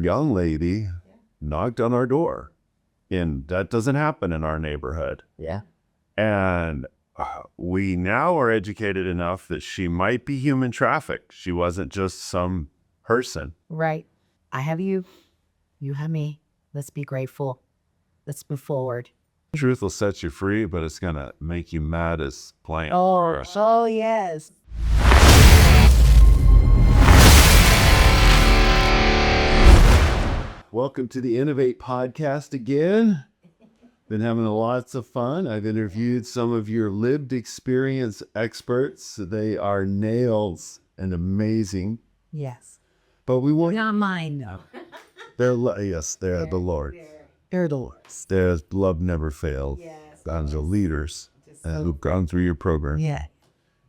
young lady knocked on our door, and that doesn't happen in our neighborhood. Yeah. And we now are educated enough that she might be human trafficked. She wasn't just some person. Right. I have you. You have me. Let's be grateful. Let's move forward. Truth will set you free, but it's going to make you mad as plain. Oh, yes. Welcome to the INNOVAT Podcast again. Been having lots of fun. I've interviewed some of your lived experience experts. They are nails and amazing. Yes. But we want... Not mine, though. They're the Lord. They're the Lord's. Their love never fails. Yes. God's the leaders who've gone through your program. Yeah.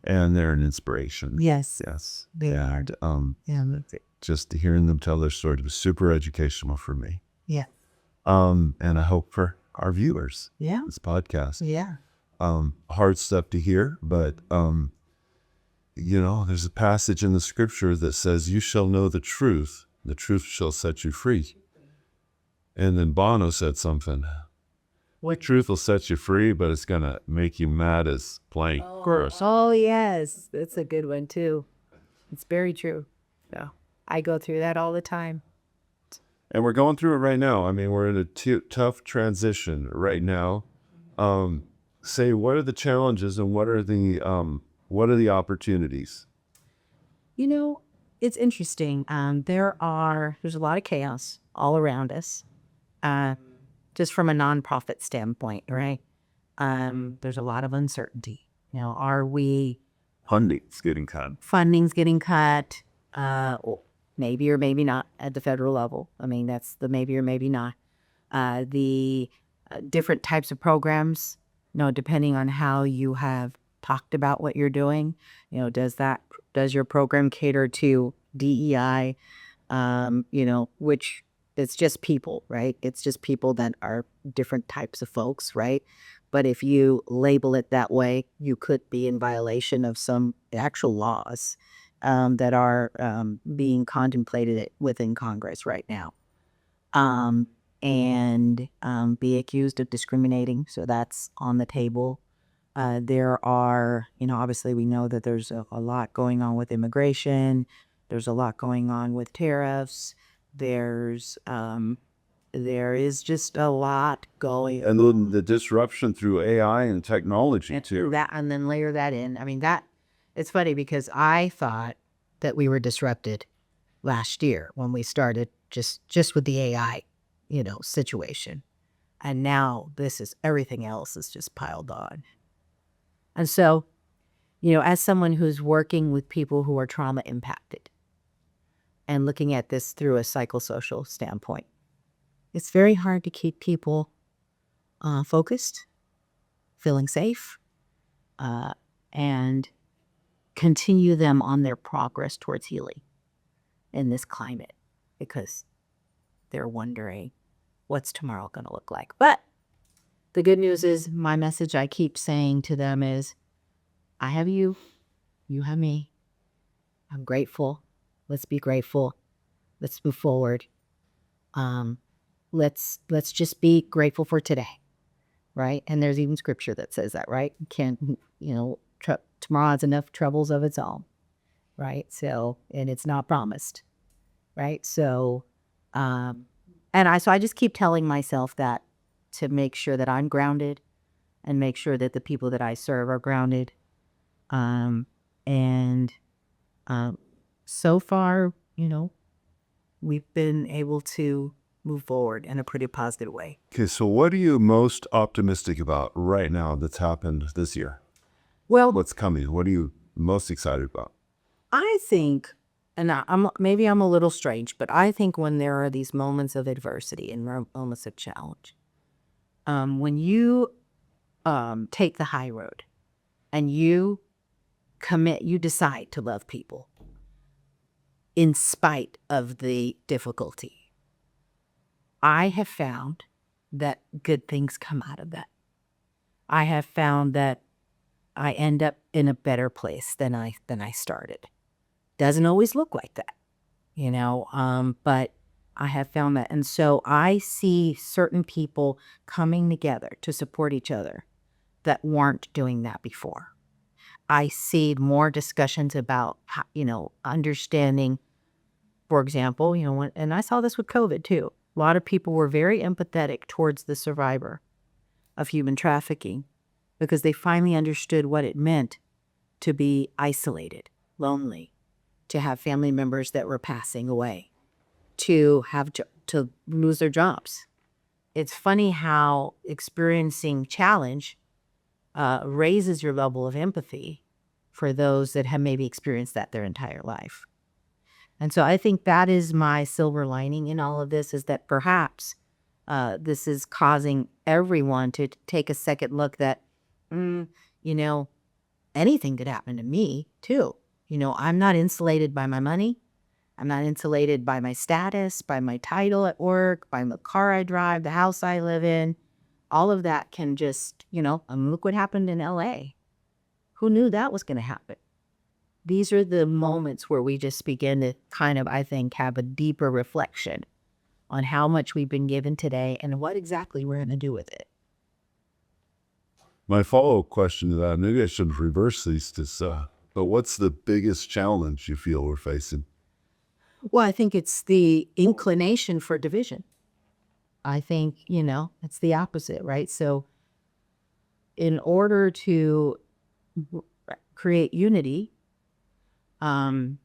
And they're an inspiration. Yes. Yes. They are. And just hearing them tell their story was super educational for me. Yeah. And I hope for our viewers. Yeah. This podcast. Yeah. Hard stuff to hear, but there's a passage in the scripture that says, "You shall know the truth shall set you free." And then Bono said something. What truth will set you free, but it's gonna make you mad as plain. Oh, yes. That's a good one, too. It's very true. Yeah. I go through that all the time. And we're going through it right now. I mean, we're in a tough transition right now. Say, what are the challenges and what are the opportunities? It's interesting. There's a lot of chaos all around us, just from a nonprofit standpoint, right? There's a lot of uncertainty. Funding's getting cut. Funding's getting cut, maybe or maybe not at the federal level. I mean, that's the maybe or maybe not. The different types of programs, depending on how you have talked about what you're doing, does your program cater to DEI, which it's just people, right? It's just people that are different types of folks, right? But if you label it that way, you could be in violation of some actual laws that are being contemplated within Congress right now, and be accused of discriminating. So that's on the table. There are, obviously we know that there's a lot going on with immigration. There's a lot going on with tariffs. There is just a lot going on. And then the disruption through AI and technology too. And then layer that in. I mean, it's funny because I thought that we were disrupted last year when we started just with the AI, situation. And now everything else is just piled on. And so, as someone who's working with people who are trauma impacted and looking at this through a psychosocial standpoint, it's very hard to keep people focused, feeling safe, and continue them on their progress towards healing in this climate, because they're wondering what's tomorrow going to look like. But the good news is, my message I keep saying to them is, I have you, you have me. I'm grateful. Let's be grateful. Let's move forward. Let's just be grateful for today, right? And there's even scripture that says that, right? You can't, tomorrow has enough troubles of its own, right? So, and it's not promised, right? So, I just keep telling myself that, to make sure that I'm grounded and make sure that the people that I serve are grounded. So far, we've been able to move forward in a pretty positive way. Okay, so what are you most optimistic about right now that's happened this year? Well, what's coming? What are you most excited about? I think, and maybe I'm a little strange, but I think when there are these moments of adversity and moments of challenge, when you take the high road and you decide to love people in spite of the difficulty, I have found that good things come out of that. I have found that I end up in a better place than I started. Doesn't always look like that, but I have found that. And so I see certain people coming together to support each other that weren't doing that before. I see more discussions about, understanding, for example, and I saw this with COVID too. A lot of people were very empathetic towards the survivor of human trafficking because they finally understood what it meant to be isolated, lonely, to have family members that were passing away, to have to lose their jobs. It's funny how experiencing challenge raises your level of empathy for those that have maybe experienced that their entire life. And so I think that is my silver lining in all of this, is that perhaps this is causing everyone to take a second look that, anything could happen to me too. I'm not insulated by my money. I'm not insulated by my status, by my title at work, by the car I drive, the house I live in. All of that can just, look what happened in LA. Who knew that was going to happen? These are the moments where we just begin to kind of, I think, have a deeper reflection on how much we've been given today and what exactly we're going to do with it. My follow-up question to that, maybe I should reverse these, but what's the biggest challenge you feel we're facing? Well, I think it's the inclination for division. I think, it's the opposite, right? So in order to create unity, you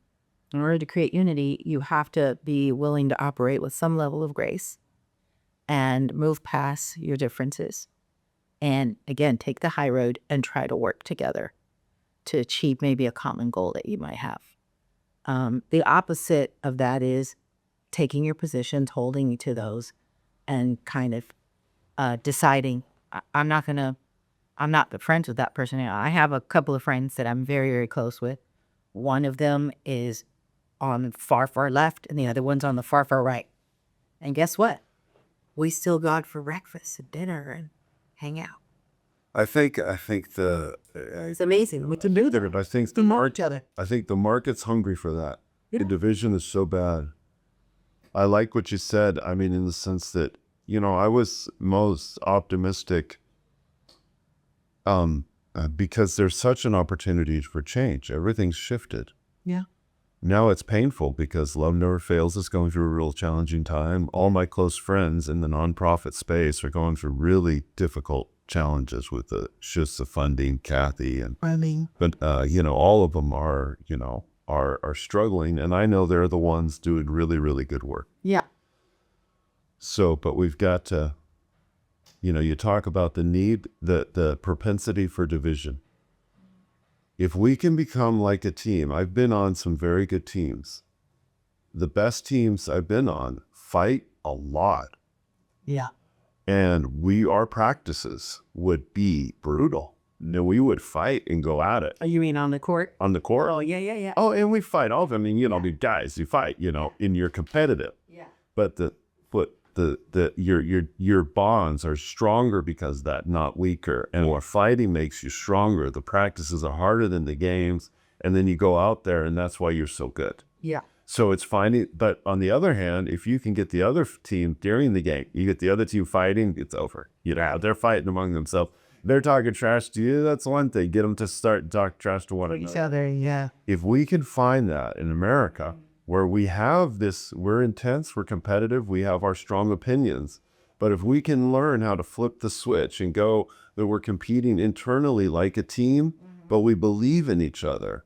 have to be willing to operate with some level of grace and move past your differences. And again, take the high road and try to work together to achieve maybe a common goal that you might have. The opposite of that is taking your positions, holding to those, and kind of deciding, I'm not friends with that person. I have a couple of friends that I'm very, very close with. One of them is on the far, far left, and the other one's on the far, far right. And guess what? We still go out for breakfast and dinner and hang out. I think It's amazing what to do there. I think the market's hungry for that. Yeah. The division is so bad. I like what you said. I mean, in the sense that, I was most optimistic because there's such an opportunity for change. Everything's shifted. Yeah. Now it's painful because Love Never Fails is going through a real challenging time. All my close friends in the nonprofit space are going through really difficult challenges with the funding, Kathy, and but all of them are struggling, and I know they're the ones doing really, really good work. Yeah. So, but we've got to, you talk about the need, the propensity for division. If we can become like a team, I've been on some very good teams. The best teams I've been on fight a lot. Yeah. And our practices would be brutal. We would fight and go at it. Oh, you mean on the court? On the court? Oh, yeah. Oh, and we fight all of them. I mean, the guys, you fight, and you're competitive. Yeah. But your bonds are stronger because of that, not weaker. And what fighting makes you stronger. The practices are harder than the games. And then you go out there, and that's why you're so good. Yeah. So it's finding, but on the other hand, if you can get the other team during the game, you get the other team fighting, it's over. They're fighting among themselves. They're talking trash to you, that's one thing. Get them to start talk trash to one another. Each other, yeah. If we can find that in America, where we have this, we're intense, we're competitive, we have our strong opinions, but if we can learn how to flip the switch and go that we're competing internally like a team, but we believe in each other,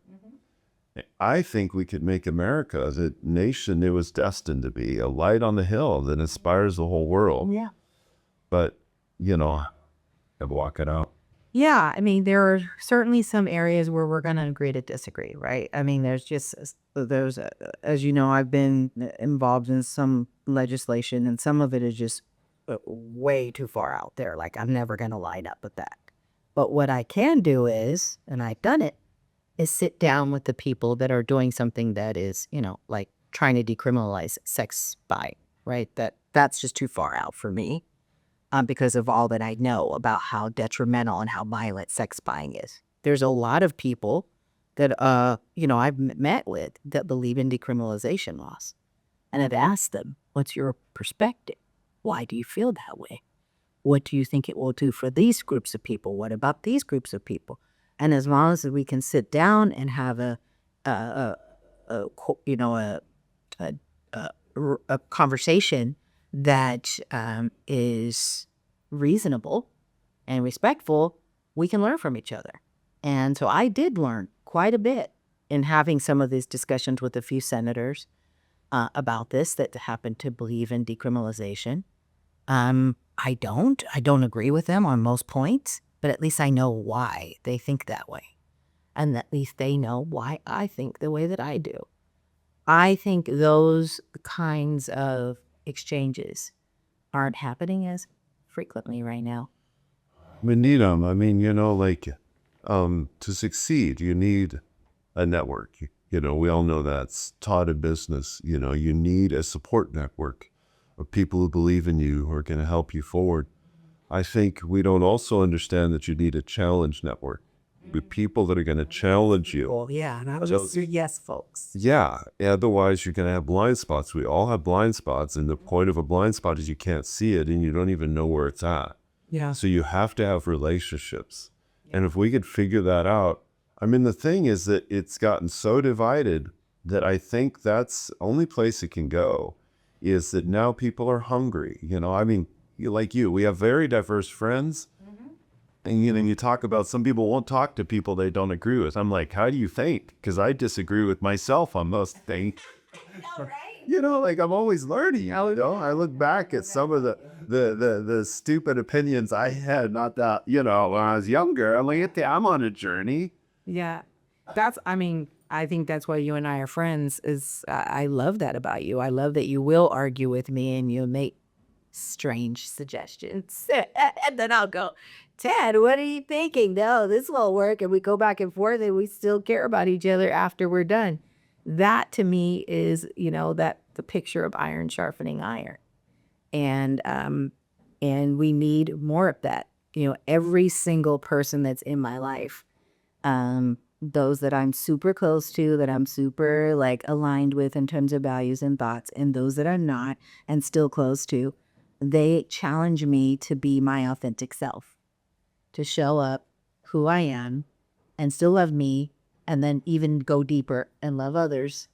I think we could make America the nation it was destined to be, a light on the hill that inspires the whole world. Yeah. But, have to walk it out. Yeah. I mean, there are certainly some areas where we're going to agree to disagree, right? I mean, there's as you know, I've been involved in some legislation, and some of it is just way too far out there. Like, I'm never going to line up with that. But what I can do is, and I've done it, is sit down with the people that are doing something that is, like trying to decriminalize sex buying, right? That's just too far out for me because of all that I know about how detrimental and how violent sex buying is. There's a lot of people that, I've met with that believe in decriminalization laws. And I've asked them, what's your perspective? Why do you feel that way? What do you think it will do for these groups of people? What about these groups of people? And as long as we can sit down and have a conversation that is reasonable and respectful, we can learn from each other. And so I did learn quite a bit in having some of these discussions with a few senators about this that happen to believe in decriminalization. I don't agree with them on most points, but at least I know why they think that way. And at least they know why I think the way that I do. I think those kinds of exchanges aren't happening as frequently right now. We need them. I mean, to succeed, you need a network. We all know that's taught in business. You need a support network of people who believe in you, who are going to help you forward. I think we don't also understand that you need a challenge network with people that are going to challenge you. Well, yeah, and I was just yes, folks. Yeah, otherwise you're going to have blind spots. We all have blind spots, and the point of a blind spot is you can't see it and you don't even know where it's at. Yeah. So you have to have relationships. And if we could figure that out, I mean, the thing is that it's gotten so divided that I think that's the only place it can go, is that now people are hungry. I mean, like you, we have very diverse friends. And you talk about, some people won't talk to people they don't agree with. I'm like, how do you think? Because I disagree with myself on most things. Right? I'm always learning. I look back at some of the stupid opinions I had, not that, when I was younger. I'm on a journey. Yeah. I think that's why you and I are friends, is I love that about you. I love that you will argue with me and you'll make strange suggestions. And then I'll go, Ted, what are you thinking? No, this won't work. And we go back and forth and we still care about each other after we're done. That to me is, that the picture of iron sharpening iron. And we need more of that. Every single person that's in my life, those that I'm super close to, that I'm super aligned with in terms of values and thoughts, and those that I'm not and still close to, they challenge me to be my authentic self, to show up who I am and still love me, and then even go deeper and love others,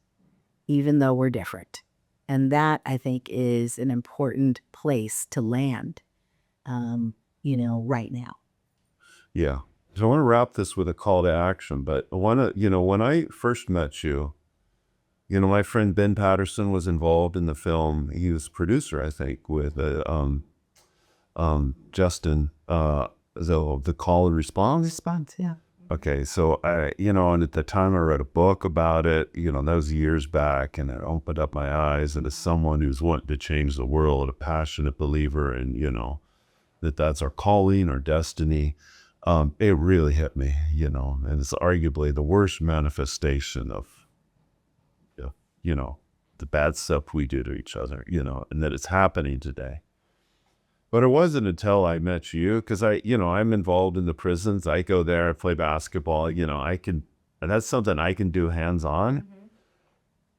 even though we're different. And that, I think, is an important place to land, right now. Yeah. So I want to wrap this with a call to action, but when I first met you, my friend Ben Patterson was involved in the film. He was producer, I think, with Justin, the call and response. Response, yeah. Okay, so and at the time I read a book about it. That was years back, and it opened up my eyes. And as someone who's wanting to change the world, a passionate believer, and that's our calling, our destiny. It really hit me, and it's arguably the worst manifestation of, the bad stuff we do to each other, and that it's happening today. But it wasn't until I met you, because I'm involved in the prisons. I go there, I play basketball, and that's something I can do hands-on. Mm-hmm.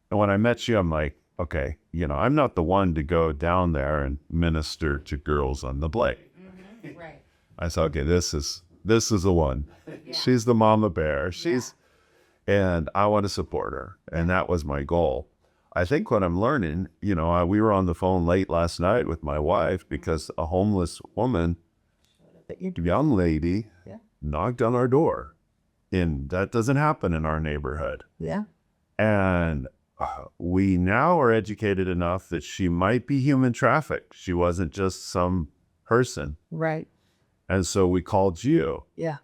And when I met you, I'm like, okay, I'm not the one to go down there and minister to girls on the blade. Mm-hmm. Right. I thought, okay, this is the one. Yeah. She's the mama bear. And I want to support her. And that was my goal. I think what I'm learning, we were on the phone late last night with my wife because a homeless woman, young lady, knocked on our door. And that doesn't happen in our neighborhood. Yeah. And we now are educated enough that she might be human trafficked. She wasn't just some person. Right. And so we called you. Yeah.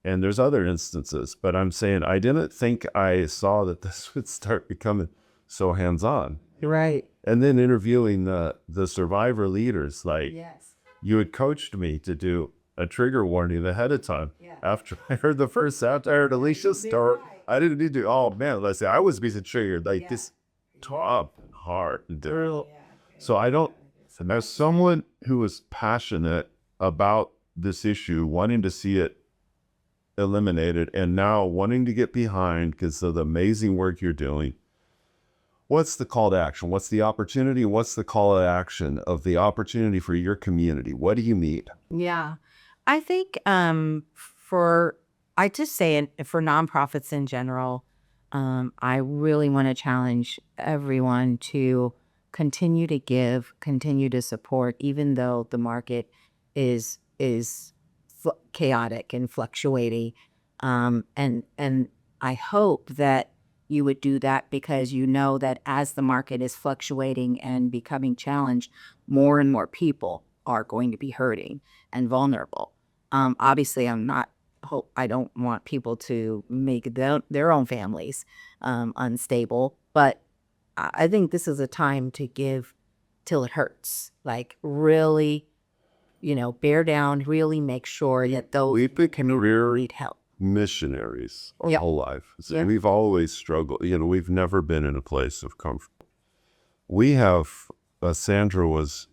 And there's other instances, but I'm saying I didn't think I saw that this would start becoming so hands-on. Right. And then interviewing the survivor leaders, yes. You had coached me to do a trigger warning ahead of time. Yeah. After I heard after I heard Alicia's story, right. I didn't need to, oh man, let's say I was being triggered this top hard. Yeah. So and as someone who was passionate about this issue, wanting to see it eliminated, and now wanting to get behind because of the amazing work you're doing, what's the call to action? What's the opportunity? What's the call to action of the opportunity for your community? What do you need? Yeah. I think I just say it for nonprofits in general, I really want to challenge everyone to continue to give, continue to support, even though the market is chaotic and fluctuating. And I hope that you would do that because you know that as the market is fluctuating and becoming challenged, more and more people are going to be hurting and vulnerable. Obviously, I don't want people to make their own families unstable, but I think this is a time to give till it hurts. Like really, bear down, really make sure that those We've been need help. missionaries our Yeah. whole life. So Yeah. we've always struggled. We've never been in a place of comfort. We have, Sandra was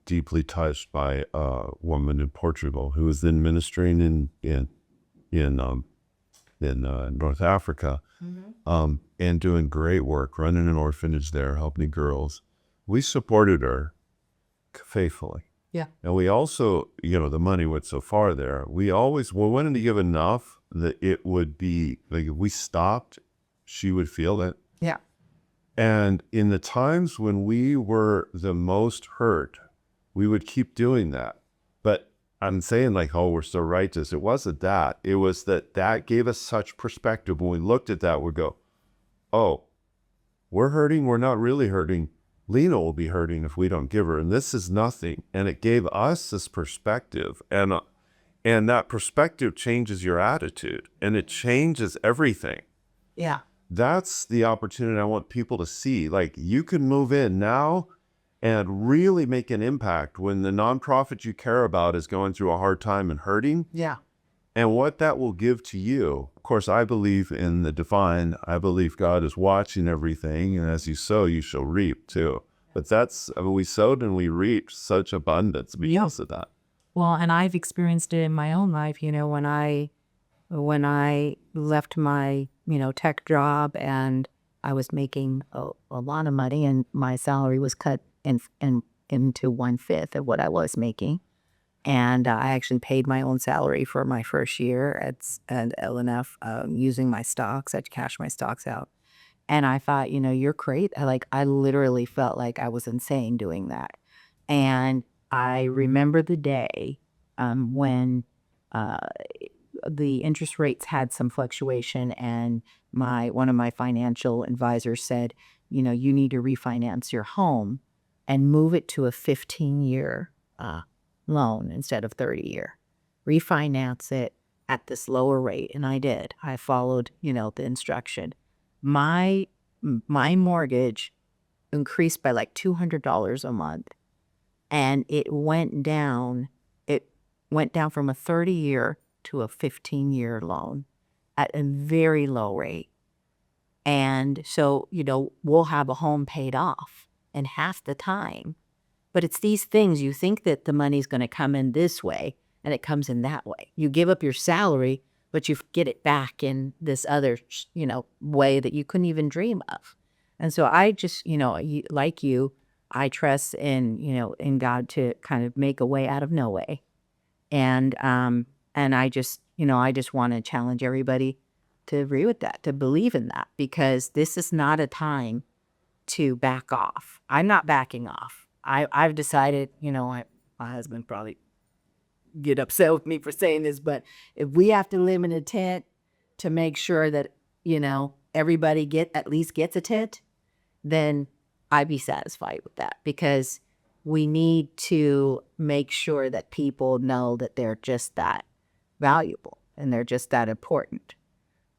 deeply touched by a woman in Portugal who was then ministering in North Africa, and doing great work, running an orphanage there, helping girls. We supported her faithfully. Yeah. And we also, the money went so far there. We wanted to give enough that it would be like if we stopped, she would feel it. Yeah. And in the times when we were the most hurt, we would keep doing that. But I'm saying like, oh, we're so righteous. It wasn't that. It was that gave us such perspective. When we looked at that, we go, oh, we're hurting. We're not really hurting. Lena will be hurting if we don't give her. And this is nothing. And it gave us this perspective. And that perspective changes your attitude. And it changes everything. Yeah. That's the opportunity I want people to see. Like, you can move in now and really make an impact when the nonprofit you care about is going through a hard time and hurting. Yeah. And what that will give to you. Of course, I believe in the divine. I believe God is watching everything. And as you sow, you shall reap too. But we sowed and we reaped such abundance because of that. Well, and I've experienced it in my own life, when I left my, tech job and I was making a lot of money and my salary was cut into 1/5 of what I was making. And I actually paid my own salary for my first year at LNF using my stocks. I'd cash my stocks out. And I thought, you're great. I literally felt like I was insane doing that. And I remember the day when the interest rates had some fluctuation, and one of my financial advisors said, you need to refinance your home and move it to a 15-year loan instead of 30-year. Refinance it at this lower rate, and I did. I followed, the instruction. My mortgage increased by like $200 a month, and it went down. It went down from a 30-year to a 15-year loan at a very low rate. And so, we'll have a home paid off in half the time. But it's these things, you think that the money's going to come in this way, and it comes in that way. You give up your salary, but you get it back in this other, way that you couldn't even dream of. And so I just, like you, I trust in God to kind of make a way out of no way. And I just want to challenge everybody to agree with that, to believe in that, because this is not a time to back off. I'm not backing off. I've decided, my husband probably get upset with me for saying this, but if we have to live in a tent to make sure that, everybody at least gets a tent, then I'd be satisfied with that, because we need to make sure that people know that they're just that valuable and they're just that important.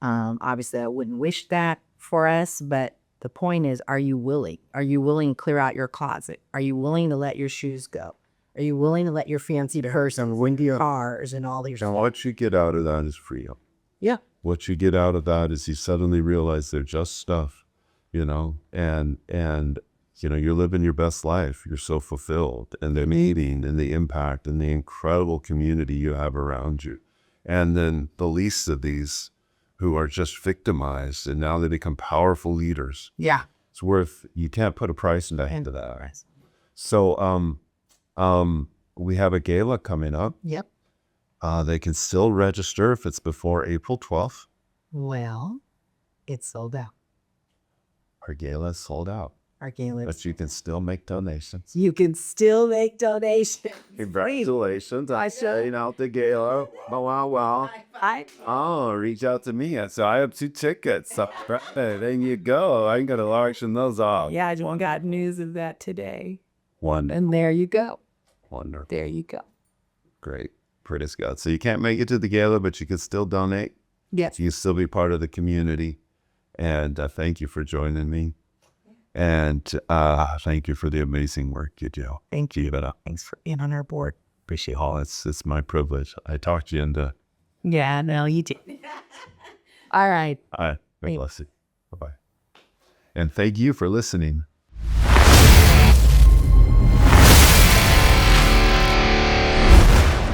Obviously, I wouldn't wish that for us, but the point is, are you willing? Are you willing to clear out your closet? Are you willing to let your shoes go? Are you willing to let your fancy purse and windy cars and all your And what you get out of that is freedom. Yeah. What you get out of that is you suddenly realize they're just stuff, and you're living your best life. You're so fulfilled, and the meaning and the impact and the incredible community you have around you. And then the least of these who are just victimized, and now they become powerful leaders. Yeah. It's worth. You can't put a price into that. So we have a gala coming up. Yep. They can still register if it's before April 12th. Well, it's sold out. Our gala is sold out, Our gala. but you can still make donations. You can still make donations. Congratulations on selling out the gala. Wow. Oh, reach out to me. So I have 2 tickets. So, there you go. I'm going to auction those off. Yeah, I just got news of that today. Wonderful. And there you go. Wonderful. There you go. Great. Praise God. So you can't make it to the gala, but you can still donate. Yes. You can still be part of the community. And thank you for joining me. And thank you for the amazing work you do. Thank you. Keep it up. Thanks for being on our board. Appreciate it. Oh, it's my privilege. I talked you into. Yeah, no, you did. All right. God bless you. Bye-bye. And thank you for listening.